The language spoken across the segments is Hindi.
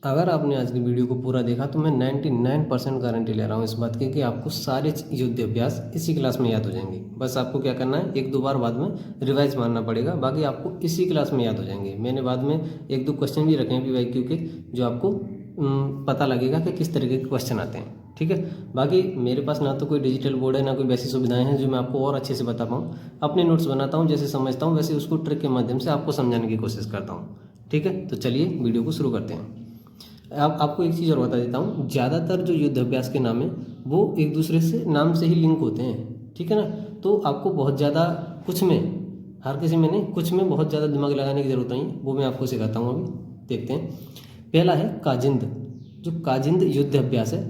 अगर आपने आज की वीडियो को पूरा देखा तो मैं 99% गारंटी ले रहा हूँ इस बात की कि आपको सारे युद्ध अभ्यास इसी क्लास में याद हो जाएंगे। बस आपको क्या करना है, एक दो बार बाद में रिवाइज मारना पड़ेगा, बाकी आपको इसी क्लास में याद हो जाएंगे। मैंने बाद में एक दो क्वेश्चन भी रखे हैं PYQ के, जो आपको पता लगेगा कि किस तरीके के क्वेश्चन आते हैं। ठीक है, बाकी मेरे पास ना तो कोई डिजिटल बोर्ड है, ना कोई वैसी सुविधाएं हैं जो मैं आपको और अच्छे से बता पाऊँ। अपने नोट्स बनाता हूँ, जैसे समझता हूँ वैसे उसको ट्रिक के माध्यम से आपको समझाने की कोशिश करता हूँ। ठीक है, तो चलिए वीडियो को शुरू करते हैं। आपको एक चीज़ और बता देता हूँ, ज़्यादातर जो युद्ध अभ्यास के नाम है वो एक दूसरे से नाम से ही लिंक होते हैं। ठीक है ना, तो आपको बहुत ज़्यादा कुछ में, हर किसी में नहीं, कुछ में बहुत ज़्यादा दिमाग लगाने की ज़रूरत नहीं, वो मैं आपको सिखाता हूँ। अभी देखते हैं। पहला है काजिंद। जो काजिंद युद्ध अभ्यास है,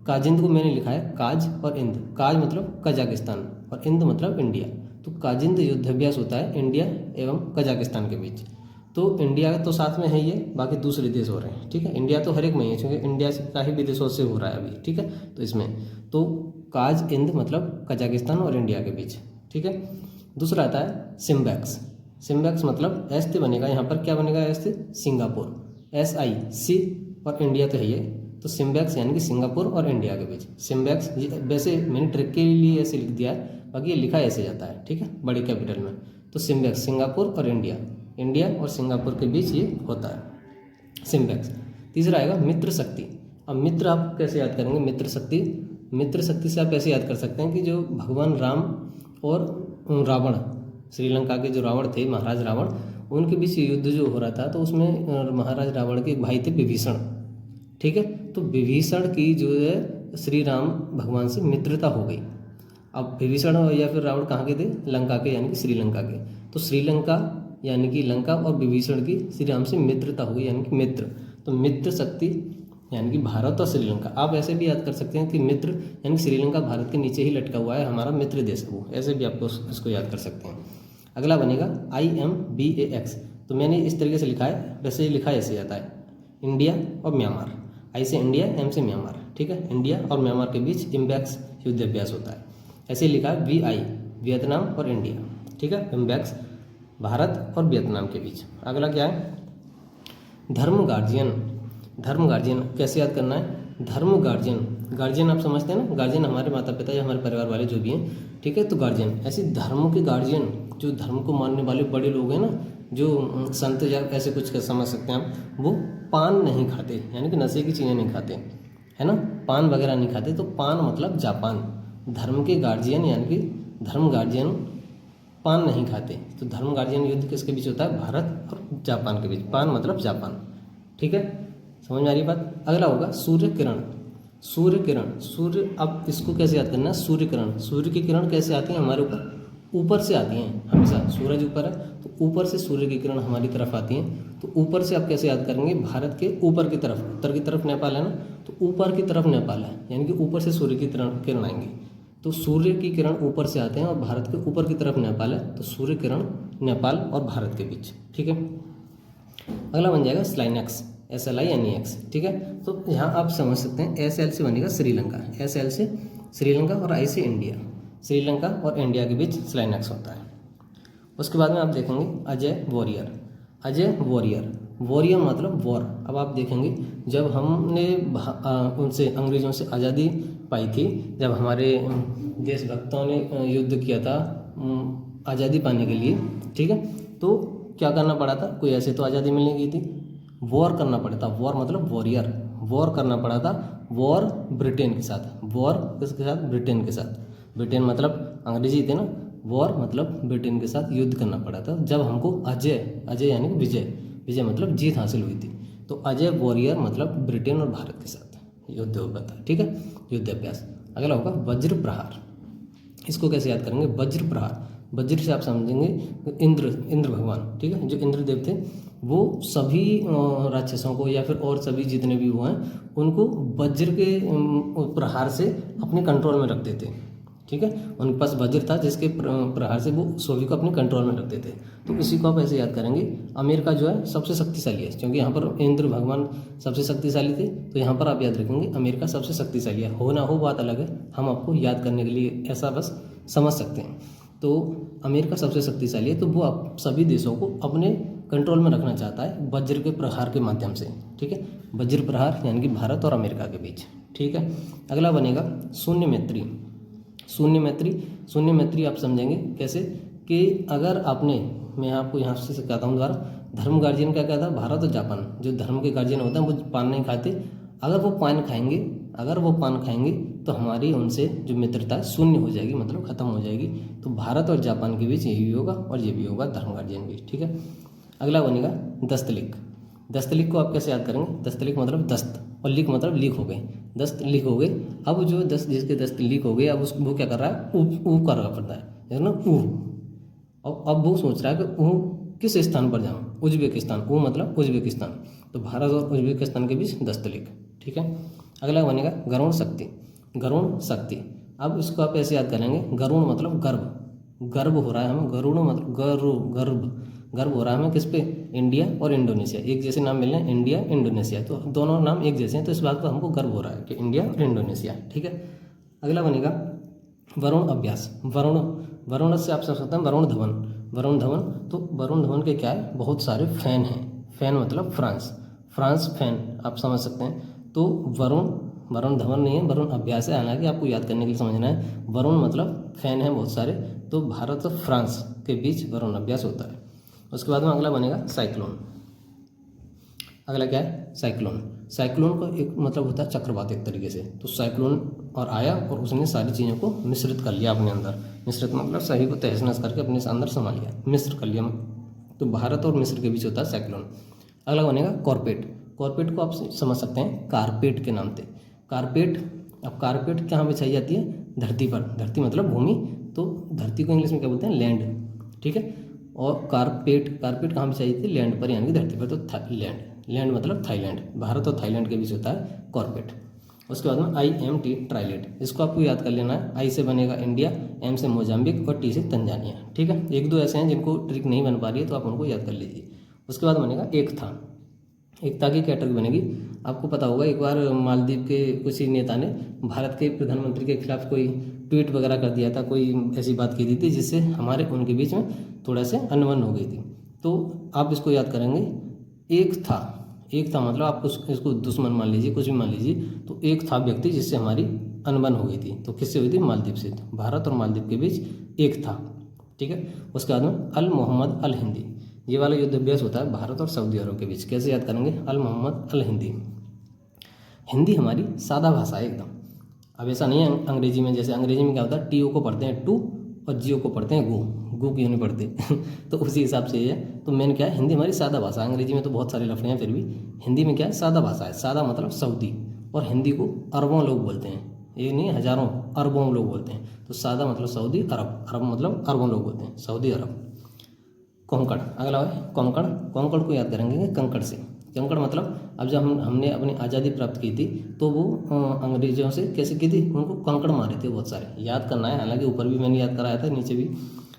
काजिंद को मैंने लिखा है काज और इंद। काज मतलब कजाकिस्तान और इंद मतलब इंडिया। तो काजिंद युद्ध अभ्यास होता है इंडिया एवं कजाकिस्तान के बीच। तो इंडिया तो साथ में है ये, बाकी दूसरे देश हो रहे हैं। ठीक है, इंडिया तो हर एक में है क्योंकि इंडिया से का ही विदेशों से हो रहा है अभी। ठीक है, तो इसमें तो काज इंद मतलब कजाकिस्तान और इंडिया के बीच। ठीक है, दूसरा आता है सिम्बैक्स। सिम्बैक्स मतलब एस से बनेगा, यहाँ पर क्या बनेगा, एस से सिंगापुर, SI और इंडिया तो है ये, तो सिम्बैक्स यानी कि सिंगापुर और इंडिया के बीच सिम्बैक्स। वैसे मैंने ट्रिक के लिए ऐसे लिख दिया है, बाकी ये लिखा ऐसे जाता है। ठीक है, बड़ी कैपिटल में। तो सिम्बैक्स सिंगापुर और इंडिया, इंडिया और सिंगापुर के बीच ये होता है सिम्बैक्स। तीसरा आएगा मित्र शक्ति। अब मित्र आप कैसे याद करेंगे, मित्र शक्ति, मित्र शक्ति से आप ऐसे याद कर सकते हैं कि जो भगवान राम और रावण, श्रीलंका के जो रावण थे, महाराज रावण, उनके बीच युद्ध जो हो रहा था, तो उसमें महाराज रावण के एक भाई थे विभीषण। ठीक है, तो विभीषण की जो है श्री राम भगवान से मित्रता हो गई। अब विभीषण या फिर रावण कहाँ के थे, लंका के, यानी कि श्रीलंका के। तो श्रीलंका यानी कि लंका और विभीषण की श्री राम से मित्रता हुई, यानी कि मित्र। तो मित्र शक्ति यानी कि भारत और श्रीलंका। आप ऐसे भी याद कर सकते हैं कि मित्र यानी कि श्रीलंका भारत के नीचे ही लटका हुआ है, हमारा मित्र देश है वो, ऐसे भी आपको इसको याद कर सकते हैं। अगला बनेगा IMBAX। तो मैंने इस तरीके से लिखा है, वैसे ही लिखा ऐसे जाता है, इंडिया और म्यांमार। I से इंडिया, M से म्यांमार। ठीक है, इंडिया और म्यांमार के बीच इम्बैक्स युद्ध अभ्यास होता है। ऐसे ही लिखा है VI, वियतनाम और इंडिया। ठीक है, इम्बैक्स भारत और वियतनाम के बीच। अगला क्या है, धर्म गार्जियन। धर्म गार्जियन कैसे याद करना है, धर्म गार्जियन, गार्जियन आप समझते हैं ना, गार्जियन हमारे माता पिता या हमारे परिवार वाले जो भी हैं। ठीक है, तो गार्जियन ऐसे धर्मों के गार्जियन, जो धर्म को मानने वाले बड़े लोग हैं ना, जो संत या ऐसे कुछ कर समझ सकते हैं आप, वो पान नहीं खाते, यानी कि नशे की चीज़ें नहीं खाते, है ना, पान वगैरह नहीं खाते। तो पान मतलब जापान। धर्म के गार्जियन यानी कि धर्म गार्जियन पान नहीं खाते। तो धर्म गार्जियन युद्ध किसके बीच होता है, भारत और जापान के बीच। पान मतलब जापान। ठीक है, समझ में आ रही बात। अगला होगा सूर्य किरण। सूर्य किरण, सूर्य, अब इसको कैसे याद करना है, सूर्य किरण, सूर्य की किरण कैसे आती है हमारे ऊपर, ऊपर से आती हैं हमेशा। सूरज ऊपर है तो ऊपर से सूर्य की किरण हमारी तरफ आती हैं। तो ऊपर से आप कैसे याद करेंगे, भारत के ऊपर की तरफ, उत्तर की तरफ नेपाल है ना, तो ऊपर की तरफ नेपाल है, यानी कि ऊपर से सूर्य की किरण आएंगी। तो सूर्य की किरण ऊपर से आते हैं और भारत के ऊपर की तरफ नेपाल है, तो सूर्य किरण नेपाल और भारत के बीच। ठीक है, अगला बन जाएगा स्लाइनेक्स, SLINEX। ठीक है, तो यहाँ आप समझ सकते हैं SL से बनेगा श्रीलंका, SL से श्रीलंका और I से इंडिया, श्रीलंका और इंडिया के बीच स्लाइनेक्स होता है। उसके बाद में आप देखेंगे Ajay warrior. Ajay warrior, warrior मतलब वॉर। अब आप देखेंगे जब हमने उनसे, अंग्रेज़ों से आज़ादी पाई थी, जब हमारे देशभक्तों ने युद्ध किया था आज़ादी पाने के लिए। ठीक है, तो क्या करना पड़ा था, कोई ऐसे तो आज़ादी मिलने गई थी, वॉर करना पड़ा था। वॉर मतलब वॉरियर, वॉर करना पड़ा था। वॉर ब्रिटेन के साथ, वॉर किसके साथ, ब्रिटेन के साथ। ब्रिटेन मतलब अंग्रेजी थे ना, वॉर मतलब ब्रिटेन के साथ युद्ध करना पड़ा था। जब हमको अजय, अजय यानी कि विजय, विजय मतलब जीत हासिल हुई थी। तो अजय वॉरियर मतलब ब्रिटेन और भारत के साथ युद्ध हुआ था। ठीक है, युद्ध अभ्यास। अगला होगा वज्र प्रहार। इसको कैसे याद करेंगे, वज्र प्रहार, वज्र से आप समझेंगे इंद्र भगवान। ठीक है, जो इंद्रदेव थे वो सभी राक्षसों को या फिर और सभी जितने भी वो हैं उनको वज्र के प्रहार से अपने कंट्रोल में रखते थे। ठीक है, उनके पास वज्र था जिसके प्रहार से वो सभी को अपने कंट्रोल में रखते थे। तो इसी को आप ऐसे याद करेंगे, अमेरिका जो है सबसे शक्तिशाली है, क्योंकि यहाँ पर इंद्र भगवान सबसे शक्तिशाली थे, तो यहाँ पर आप याद रखेंगे अमेरिका सबसे शक्तिशाली है। हो ना हो बात अलग है, हम आपको याद करने के लिए ऐसा बस समझ सकते हैं। तो अमेरिका सबसे शक्तिशाली है, तो वो आप सभी देशों को अपने कंट्रोल में रखना चाहता है वज्र के प्रहार के माध्यम से, ठीक है, वज्र प्रहार यानी कि भारत और अमेरिका के बीच, ठीक है। अगला बनेगा शून्य मैत्री। शून्य मैत्री, शून्य मैत्री आप समझेंगे कैसे कि अगर आपने, मैं आपको यहाँ से कहता हूँ दोबारा, धर्म गार्जियन क्या कहता है, भारत और जापान जो धर्म के गार्जियन होते हैं वो पान नहीं खाते, अगर वो पान खाएंगे तो हमारी उनसे जो मित्रता है शून्य हो जाएगी, मतलब खत्म हो जाएगी। तो भारत और जापान के बीच ये भी होगा और ये भी होगा, धर्म गार्जियन भी, ठीक है। अगला बनेगा दस्तलिख। दस्तलिख को आप कैसे याद करेंगे, दस्तलिख मतलब दस्त और लिख मतलब लीक हो गए, दस्त लीक हो गए। अब जो दस्त, जिसके दस्त लीक हो गए, अब उसको वो क्या कर रहा है, ऊ कर रहा पड़ता है ना, ऊ। अब वो सोच रहा है कि ऊ किस स्थान पर जाऊँ, उज्बेकिस्तान, ऊ मतलब उज्बेकिस्तान। तो भारत और उज्बेकिस्तान के बीच दस्तलिख, ठीक है। अगला बनेगा गरुण शक्ति। गरुण शक्ति, अब इसको आप ऐसे याद करेंगे, गरुण मतलब गर्व, गर्व हो रहा है हमें, गरुण मतलब गर्व हो रहा है हमें किस पे, इंडिया और इंडोनेशिया, एक जैसे नाम मिल रहे हैं, इंडिया इंडोनेशिया, तो दोनों नाम एक जैसे हैं, तो इस बात पर हमको गर्व हो रहा है कि इंडिया और इंडोनेशिया, ठीक है। अगला बनेगा वरुण अभ्यास। वरुण से आप समझ सकते हैं वरुण धवन। वरुण धवन, तो वरुण धवन के क्या है, बहुत सारे फैन हैं, फैन मतलब फ्रांस फैन आप समझ सकते हैं। तो वरुण धवन नहीं है, वरुण अभ्यास है, हालांकि आपको याद करने के लिए समझना है, वरुण मतलब फैन है बहुत सारे, तो भारत और फ्रांस के बीच वरुण अभ्यास होता है। उसके बाद में अगला बनेगा साइक्लोन। अगला क्या है, साइक्लोन। साइक्लोन का एक मतलब होता है चक्रवात एक तरीके से, तो साइक्लोन और आया और उसने सारी चीज़ों को मिश्रित कर लिया अपने अंदर, मिश्रित मतलब सभी को तहस नहस करके अपने अंदर समा लिया, मिश्र कर लिया, तो भारत और मिस्र के बीच होता है साइक्लोन। अगला बनेगा कॉर्पेट। कॉर्पेट को आप समझ सकते हैं कारपेट के नाम से, कारपेट। अब कारपेट कहाँ बिछाई जाती है, धरती पर, धरती मतलब भूमि, तो धरती को इंग्लिश में क्या बोलते हैं, लैंड, ठीक है। और कारपेट कहाँ बिछाई जाती है, लैंड पर यानी कि धरती पर, तो लैंड मतलब थाईलैंड, भारत और थाईलैंड के बीच होता है कॉर्पेट। उसके बाद में IMT ट्राइलेट, इसको आपको याद कर लेना है, आई से बनेगा इंडिया, M से मोजाम्बिक और T से तंजानिया, ठीक है। एक दो ऐसे हैं जिनको ट्रिक नहीं बन पा रही है तो आप उनको याद कर लीजिए। उसके बाद बनेगा एकता की कैटेगरी बनेगी। आपको पता होगा एक बार मालदीव के कुछ ही नेता ने भारत के प्रधानमंत्री के खिलाफ कोई ट्वीट वगैरह कर दिया था, कोई ऐसी बात की थी जिससे हमारे उनके बीच में थोड़ा से अनबन हो गई थी। तो आप इसको याद करेंगे, एक था मतलब आप इसको दुश्मन मान लीजिए, कुछ भी मान लीजिए, तो एक था व्यक्ति जिससे हमारी अनबन हो गई थी, तो किससे हुई थी, मालदीव से। तो भारत और मालदीव के बीच एक था, ठीक है। उसके बाद में अल मोहम्मद अल हिंदी, ये वाला युद्ध अभ्यास होता है भारत और सऊदी अरब के बीच। कैसे याद करेंगे, अल मोहम्मद अल हिंदी। हिंदी हमारी सादा भाषा है एकदम। अब ऐसा नहीं है अंग्रेजी में, जैसे अंग्रेजी में क्या होता है, TO को पढ़ते हैं टू और GO को पढ़ते हैं गो क्यों नहीं पढ़ते तो उसी हिसाब से ये है। तो मेन क्या है, हिंदी हमारी सादा भाषा। अंग्रेजी में तो बहुत सारे लफड़े हैं, फिर भी हिंदी में क्या है, सादा भाषा है। सादा मतलब सऊदी, और हिंदी को अरबों लोग बोलते हैं, ये नहीं हजारों, अरबों लोग बोलते हैं। तो सादा मतलब सऊदी, अरब मतलब अरबों लोग बोलते हैं, सऊदी अरब। कोंकण, अगला है कोंकण को याद करेंगे कंकड़ से। कंकड़ मतलब अब जब हमने अपनी आज़ादी प्राप्त की थी तो वो अंग्रेजों से कैसे की थी, उनको कंकड़ मारे थे बहुत सारे, याद करना है, हालांकि ऊपर भी मैंने याद कराया था, नीचे भी।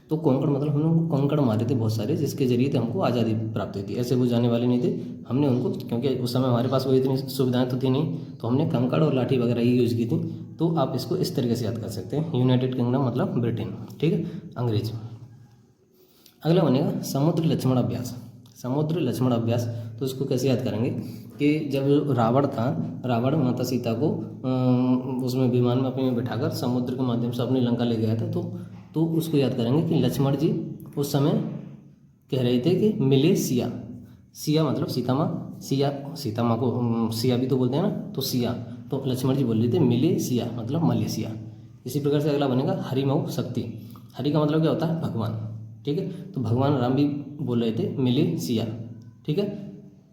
तो कोंकण मतलब हमने उनको कंकड़ मारे थे बहुत सारे, जिसके जरिए हमको आज़ादी प्राप्त हुई थी। ऐसे वो जाने वाले नहीं थे, हमने उनको, क्योंकि उस समय हमारे पास वो इतनी सुविधाएं तो थी नहीं, तो हमने कंकड़ और लाठी वगैरह ही यूज़ की थी। तो आप इसको इस तरीके से याद कर सकते हैं, यूनाइटेड किंगडम मतलब ब्रिटेन, ठीक है, अंग्रेज। अगला बनेगा समुद्र लक्ष्मण अभ्यास। समुद्र लक्ष्मण अभ्यास, तो इसको कैसे याद करेंगे कि जब रावण माता सीता को उसमें विमान में अपने में बिठाकर समुद्र के माध्यम से अपनी लंका ले गया था, तो उसको याद करेंगे कि लक्ष्मण जी उस समय कह रहे थे कि मिले सिया मतलब सीता माँ को सिया भी तो बोलते हैं ना, तो सिया, तो लक्ष्मण जी बोल रहे थे मिले सिया मतलब मलेशिया। इसी प्रकार से अगला बनेगा हरिमऊ शक्ति। हरि का मतलब क्या होता है, भगवान, ठीक है। तो भगवान राम भी बोल रहे थे मिले सिया, ठीक है,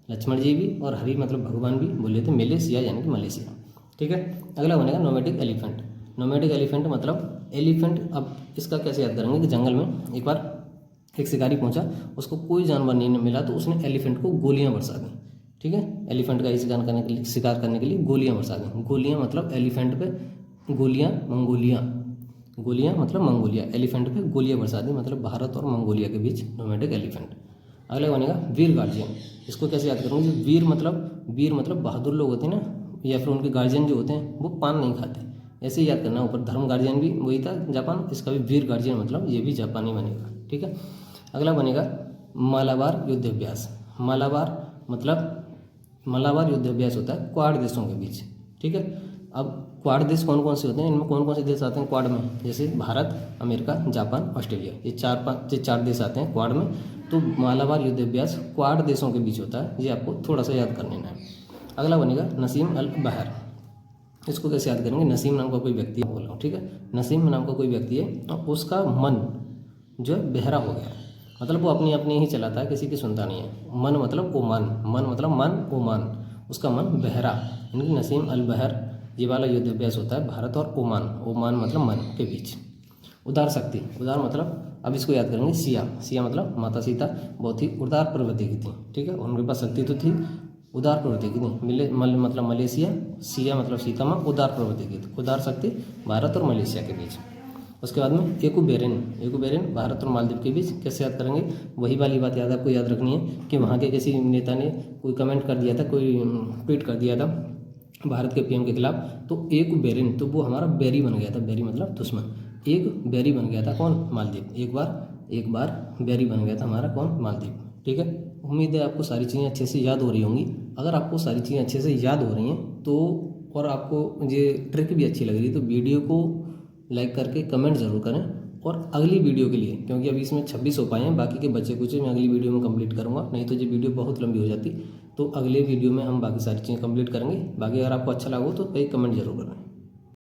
लक्ष्मण जी भी, और हरि मतलब भगवान भी बोल रहे थे मिले सिया यानी कि मलेशिया, ठीक है। अगला बनेगा नोमैटिक एलिफेंट। नोमैटिक एलिफेंट मतलब एलिफेंट। अब इसका कैसे याद करेंगे कि जंगल में एक बार एक शिकारी पहुंचा, उसको कोई जानवर नहीं मिला, तो उसने एलिफेंट को गोलियां बरसा दी, ठीक है। एलिफेंट का शिकार करने के लिए गोलियां बरसा दी। गोलियां मतलब एलिफेंट पे गोलियां मतलब मंगोलिया, एलिफेंट पे गोलियां बरसा दी, मतलब भारत और मंगोलिया के बीच नोमैटिक एलिफेंट। अगला बनेगा वीर गार्जियन। इसको कैसे याद करूँगी, वीर मतलब बहादुर लोग होते हैं ना, या फिर उनके गार्जियन जो होते हैं वो पान नहीं खाते, ऐसे ही याद करना। ऊपर धर्म गार्जियन भी वही था जापान, इसका भी वीर गार्जियन मतलब ये भी जापानी बनेगा, ठीक है। अगला बनेगा मालाबार युद्ध अभ्यास। मालाबार युद्ध अभ्यास होता है क्वाड देशों के बीच, ठीक है। अब क्वाड देश कौन कौन से होते हैं, इनमें कौन कौन से देश आते हैं क्वाड में, जैसे भारत, अमेरिका, जापान, ऑस्ट्रेलिया, ये चार देश आते हैं क्वाड में। तो मालाबार युद्ध अभ्यास क्वाड देशों के बीच होता है, ये आपको थोड़ा सा याद कर लेना है। अगला बनेगा नसीम अल बहर। इसको कैसे याद करेंगे, नसीम नाम का कोई व्यक्ति बोल रहा हूँ, ठीक है। नसीम नाम का कोई व्यक्ति है और उसका मन जो है बहरा हो गया, मतलब वो अपनी अपनी ही चलाता है, किसी की सुनता नहीं है। मन मतलब ओमान, मन मतलब मन ओमान, उसका मन बहरा, यानी नसीम अल बहर। ये वाला युद्ध अभ्यास होता है भारत और ओमान, ओमान मतलब मन के बीच। उदार शक्ति, उदार मतलब अब इसको याद करेंगे सिया मतलब माता सीता बहुत ही उदार प्रवृत्ति की थी, ठीक है। उनके पास शक्ति तो थी, उदार प्रवृत्ति की थी। मतलब मलेशिया, सिया मतलब सीता माँ, उदार प्रवृत्ति की थी, उदार शक्ति भारत और मलेशिया के बीच। उसके बाद में एकूबेरिन भारत और मालदीव के बीच। कैसे याद करेंगे, वही वाली बात याद आपको याद रखनी है कि वहाँ के किसी नेता ने कोई कमेंट कर दिया था, कोई ट्वीट कर दिया था भारत के पीएम के खिलाफ, तो एकूबेरिन, तो वो हमारा बैरी बन गया था, बैरी मतलब दुश्मन, एक बैरी बन गया था कौन, मालदीव। एक बार बैरी बन गया था हमारा कौन, मालदीव, ठीक है। उम्मीद है आपको सारी चीज़ें अच्छे से याद हो रही होंगी। अगर आपको सारी चीज़ें अच्छे से याद हो रही हैं तो, और आपको ये ट्रिक भी अच्छी लग रही है, तो वीडियो को लाइक करके कमेंट ज़रूर करें। और अगली वीडियो के लिए, क्योंकि अभी इसमें 26 हो पाए हैं, बाकी के बच्चे कुछ मैं अगली वीडियो में कंप्लीट करूँगा, नहीं तो ये वीडियो बहुत लंबी हो जाती। तो अगले वीडियो में हम बाकी सारी चीज़ें कंप्लीट करेंगे। बाकी अगर आपको अच्छा लगा हो तो एक कमेंट जरूर करें।